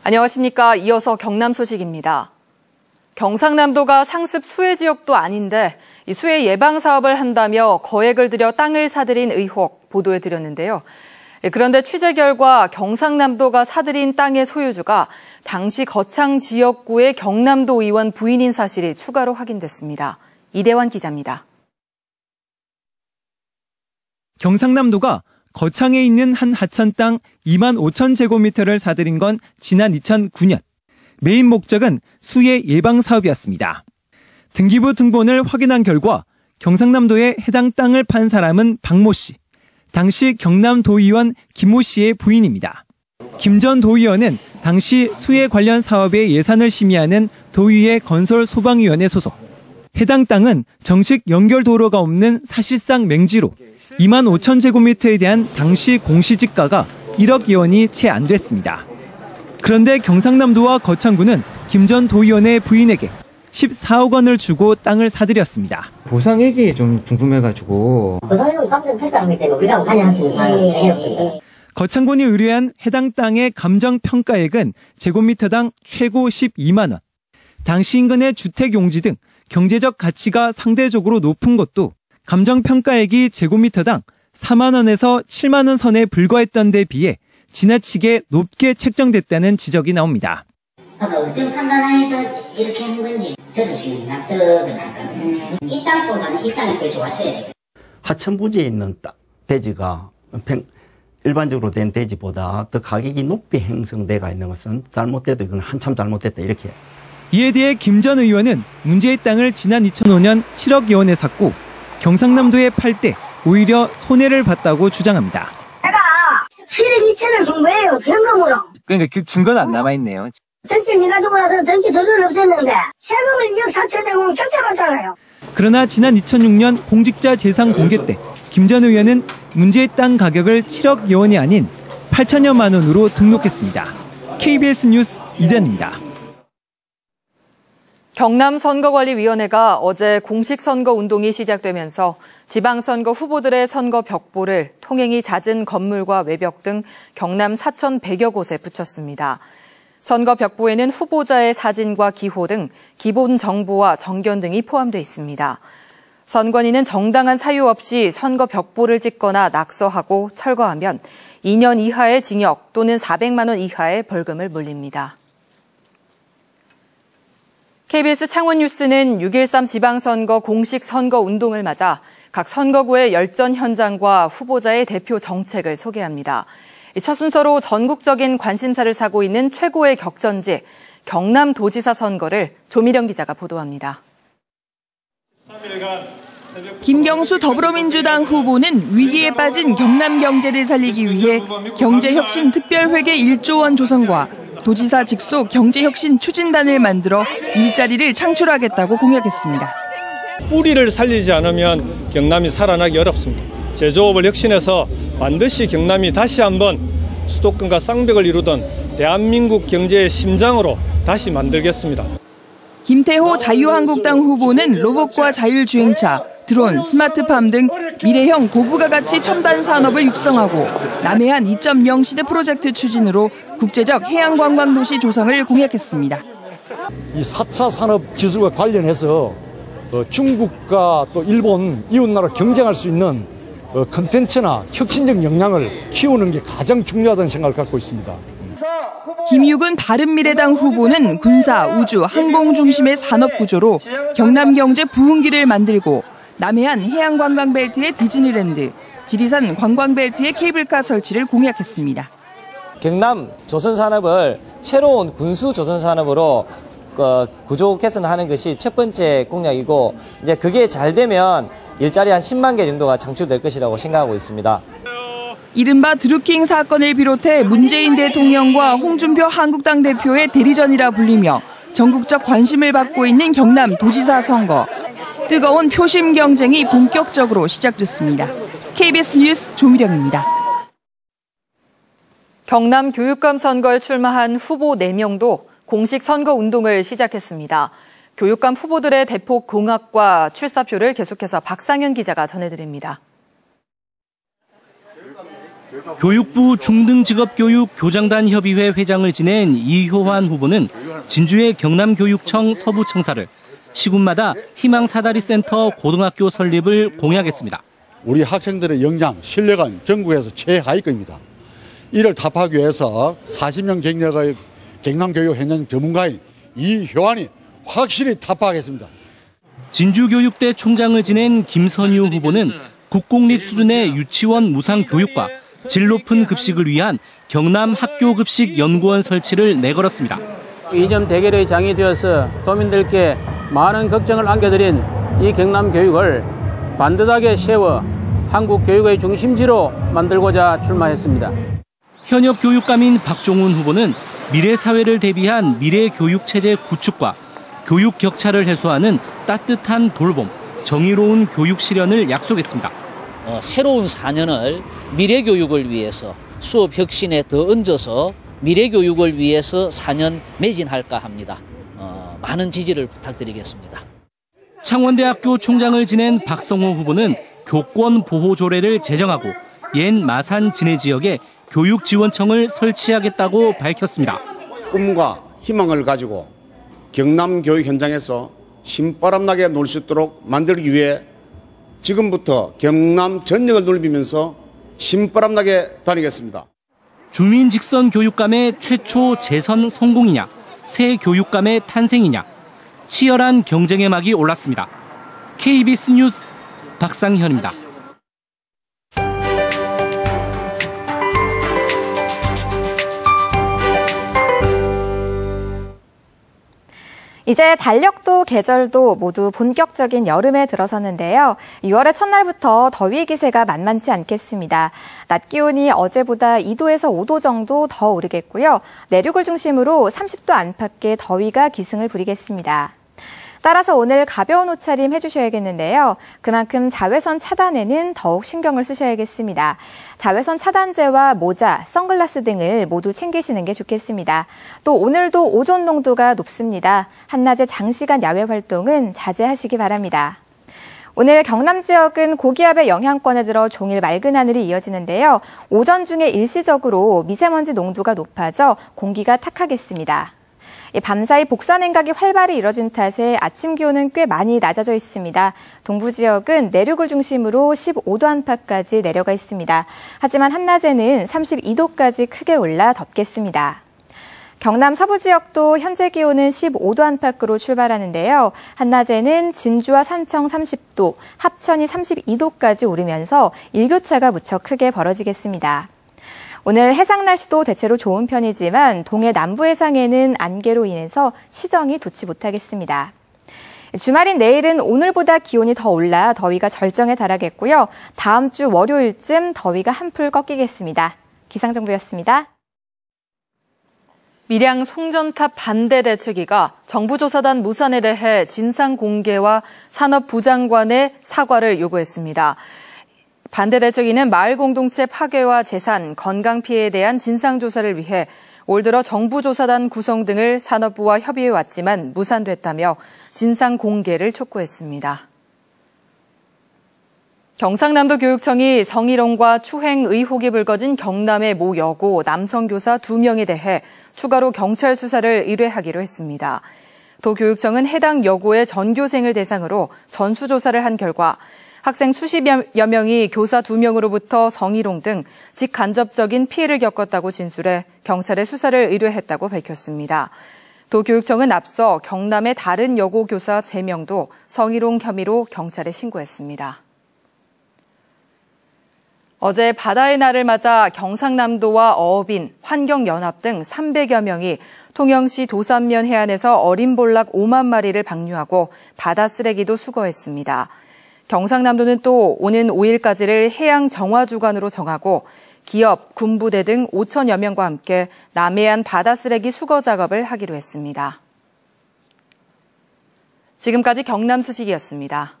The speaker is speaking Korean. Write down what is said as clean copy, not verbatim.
안녕하십니까. 이어서 경남 소식입니다. 경상남도가 상습 수해 지역도 아닌데 이 수해 예방 사업을 한다며 거액을 들여 땅을 사들인 의혹 보도해드렸는데요. 그런데 취재 결과 경상남도가 사들인 땅의 소유주가 당시 거창 지역구의 경남도 의원 부인인 사실이 추가로 확인됐습니다. 이대환 기자입니다. 경상남도가 거창에 있는 한 하천 땅 2만 5천 제곱미터를 사들인 건 지난 2009년. 메인 목적은 수해 예방 사업이었습니다. 등기부 등본을 확인한 결과 경상남도에 해당 땅을 판 사람은 박모 씨. 당시 경남도의원 김모 씨의 부인입니다. 김 전 도의원은 당시 수해 관련 사업의 예산을 심의하는 도의회 건설소방위원회 소속. 해당 땅은 정식 연결 도로가 없는 사실상 맹지로 2만 5천 제곱미터에 대한 당시 공시지가가 1억 원이 채 안 됐습니다. 그런데 경상남도와 거창군은 김 전 도의원의 부인에게 14억 원을 주고 땅을 사들였습니다. 보상액이 좀 궁금해가지고. 보상액은 감정 평가하기 때문에 우리가 관여할 수 있는 사항은 전혀 없습니다. 거창군이 의뢰한 해당 땅의 감정평가액은 제곱미터당 최고 12만 원. 당시 인근의 주택 용지 등 경제적 가치가 상대적으로 높은 것도 감정평가액이 제곱미터당 4만 원에서 7만 원 선에 불과했던 데 비해 지나치게 높게 책정됐다는 지적이 나옵니다. 그러니까 어떤 판단하에서 이렇게 한 건지 저도 지금 납득은 안 가거든요. 이 땅보다는 이 땅이 더 좋았어야 돼요. 하천 부지에 있는 대지가 일반적으로 된 대지보다 더 가격이 높이 형성돼가 있는 것은 잘못됐다, 이건 한참 잘못됐다 이렇게. 이에 대해 김 전 의원은 문제의 땅을 지난 2005년 7억 원에 샀고 경상남도에 팔 때 오히려 손해를 봤다고 주장합니다. 내가 7억 2천을 준 거예요, 현금으로. 그러니까 그 증거는 안 남아있네요. 등기 네가 주고 나서 등기 서류를 없앴는데 세금을 2억 4천 내고 적자받잖아요. 그러나 지난 2006년 공직자 재산 공개 때 김 전 의원은 문제의 땅 가격을 7억 원이 아닌 8천여만 원으로 등록했습니다. KBS 뉴스 이전입니다. 경남선거관리위원회가 어제 공식 선거 운동이 시작되면서 지방선거 후보들의 선거 벽보를 통행이 잦은 건물과 외벽 등 경남 4,100여 곳에 붙였습니다. 선거 벽보에는 후보자의 사진과 기호 등 기본 정보와 정견 등이 포함되어 있습니다. 선관위는 정당한 사유 없이 선거 벽보를 찍거나 낙서하고 철거하면 2년 이하의 징역 또는 400만 원 이하의 벌금을 물립니다. KBS 창원뉴스는 6.13 지방선거 공식 선거 운동을 맞아 각 선거구의 열전 현장과 후보자의 대표 정책을 소개합니다. 첫 순서로 전국적인 관심사를 사고 있는 최고의 격전지 경남도지사 선거를 조미령 기자가 보도합니다. 김경수 더불어민주당 후보는 위기에 빠진 경남 경제를 살리기 위해 경제혁신특별회계 1조 원 조성과 도지사 직속 경제혁신 추진단을 만들어 일자리를 창출하겠다고 공약했습니다. 뿌리를 살리지 않으면 경남이 살아나기 어렵습니다. 제조업을 혁신해서 반드시 경남이 다시 한번 수도권과 쌍벽을 이루던 대한민국 경제의 심장으로 다시 만들겠습니다. 김태호 자유한국당 후보는 로봇과 자율주행차, 드론, 스마트팜 등 미래형 고부가 가치 첨단 산업을 육성하고 남해안 2.0 시대 프로젝트 추진으로 국제적 해양관광도시 조성을 공약했습니다. 이 4차 산업 기술과 관련해서 중국과 또 일본 이웃나라 경쟁할 수 있는 컨텐츠나 혁신적 역량을 키우는 게 가장 중요하다는 생각을 갖고 있습니다. 김육은 바른미래당 후보는 군사, 우주, 항공 중심의 산업 구조로 경남 경제 부흥기를 만들고 남해안 해양관광벨트의 디즈니랜드, 지리산 관광벨트의 케이블카 설치를 공약했습니다. 경남 조선산업을 새로운 군수 조선산업으로 구조 개선하는 것이 첫 번째 공약이고 이제 그게 잘 되면 일자리 한 10만 개 정도가 창출될 것이라고 생각하고 있습니다. 이른바 드루킹 사건을 비롯해 문재인 대통령과 홍준표 한국당 대표의 대리전이라 불리며 전국적 관심을 받고 있는 경남 도지사 선거. 뜨거운 표심 경쟁이 본격적으로 시작됐습니다. KBS 뉴스 조미령입니다. 경남 교육감 선거에 출마한 후보 4명도 공식 선거 운동을 시작했습니다. 교육감 후보들의 대폭 공약과 출사표를 계속해서 박상현 기자가 전해드립니다. 교육부 중등직업교육 교장단 협의회 회장을 지낸 이효환 후보는 진주의 경남교육청 서부청사를 시군마다 희망사다리센터 고등학교 설립을 공약했습니다. 우리 학생들의 역량, 실력은 전국에서 최하위급입니다. 이를 답하기 위해서 40년 경력의 경남교육 현장 전문가인 이효환이 확실히 타파하겠습니다. 진주교육대 총장을 지낸 김선유 후보는 국공립 수준의 유치원 무상 교육과 질 높은 급식을 위한 경남 학교급식연구원 설치를 내걸었습니다. 이념 대결의 장이 되어서 도민들께 많은 걱정을 안겨드린 이 경남 교육을 반듯하게 세워 한국 교육의 중심지로 만들고자 출마했습니다. 현역 교육감인 박종훈 후보는 미래 사회를 대비한 미래 교육 체제 구축과 교육 격차를 해소하는 따뜻한 돌봄, 정의로운 교육 실현을 약속했습니다. 새로운 4년을 미래 교육을 위해서 수업 혁신에 더 얹어서 미래 교육을 위해서 4년 매진할까 합니다. 많은 지지를 부탁드리겠습니다. 창원대학교 총장을 지낸 박성호 후보는 교권 보호 조례를 제정하고 옛 마산 진해 지역에 교육지원청을 설치하겠다고 밝혔습니다. 꿈과 희망을 가지고 경남 교육 현장에서 신바람나게 놀 수 있도록 만들기 위해 지금부터 경남 전역을 넓히면서 신바람나게 다니겠습니다. 주민 직선 교육감의 최초 재선 성공이냐, 새 교육감의 탄생이냐, 치열한 경쟁의 막이 올랐습니다. KBS 뉴스 박상현입니다. 이제 달력도 계절도 모두 본격적인 여름에 들어섰는데요. 6월의 첫날부터 더위 기세가 만만치 않겠습니다. 낮 기온이 어제보다 2도에서 5도 정도 더 오르겠고요. 내륙을 중심으로 30도 안팎의 더위가 기승을 부리겠습니다. 따라서 오늘 가벼운 옷차림 해주셔야겠는데요. 그만큼 자외선 차단에는 더욱 신경을 쓰셔야겠습니다. 자외선 차단제와 모자, 선글라스 등을 모두 챙기시는 게 좋겠습니다. 또 오늘도 오존 농도가 높습니다. 한낮에 장시간 야외 활동은 자제하시기 바랍니다. 오늘 경남 지역은 고기압의 영향권에 들어 종일 맑은 하늘이 이어지는데요. 오전 중에 일시적으로 미세먼지 농도가 높아져 공기가 탁하겠습니다. 밤사이 복사 냉각이 활발히 이뤄진 탓에 아침 기온은 꽤 많이 낮아져 있습니다. 동부 지역은 내륙을 중심으로 15도 안팎까지 내려가 있습니다. 하지만 한낮에는 32도까지 크게 올라 덥겠습니다. 경남 서부 지역도 현재 기온은 15도 안팎으로 출발하는데요. 한낮에는 진주와 산청 30도, 합천이 32도까지 오르면서 일교차가 무척 크게 벌어지겠습니다. 오늘 해상 날씨도 대체로 좋은 편이지만 동해 남부 해상에는 안개로 인해서 시정이 돋지 못하겠습니다. 주말인 내일은 오늘보다 기온이 더 올라 더위가 절정에 달하겠고요. 다음 주 월요일쯤 더위가 한풀 꺾이겠습니다. 기상정보였습니다. 밀양 송전탑 반대 대책위가 정부조사단 무산에 대해 진상 공개와 산업부 장관의 사과를 요구했습니다. 반대 대책위는 마을 공동체 파괴와 재산, 건강 피해에 대한 진상조사를 위해 올 들어 정부조사단 구성 등을 산업부와 협의해왔지만 무산됐다며 진상 공개를 촉구했습니다. 경상남도 교육청이 성희롱과 추행 의혹이 불거진 경남의 모 여고 남성 교사 2명에 대해 추가로 경찰 수사를 의뢰하기로 했습니다. 도교육청은 해당 여고의 전교생을 대상으로 전수조사를 한 결과 학생 수십여 명이 교사 2명으로부터 성희롱 등 직간접적인 피해를 겪었다고 진술해 경찰에 수사를 의뢰했다고 밝혔습니다. 도교육청은 앞서 경남의 다른 여고 교사 3명도 성희롱 혐의로 경찰에 신고했습니다. 어제 바다의 날을 맞아 경상남도와 어업인, 환경연합 등 300여 명이 통영시 도산면 해안에서 어린 볼락 5만 마리를 방류하고 바다 쓰레기도 수거했습니다. 경상남도는 또 오는 5일까지를 해양 정화 주간으로 정하고 기업, 군부대 등 5천여 명과 함께 남해안 바다 쓰레기 수거 작업을 하기로 했습니다. 지금까지 경남 소식이었습니다.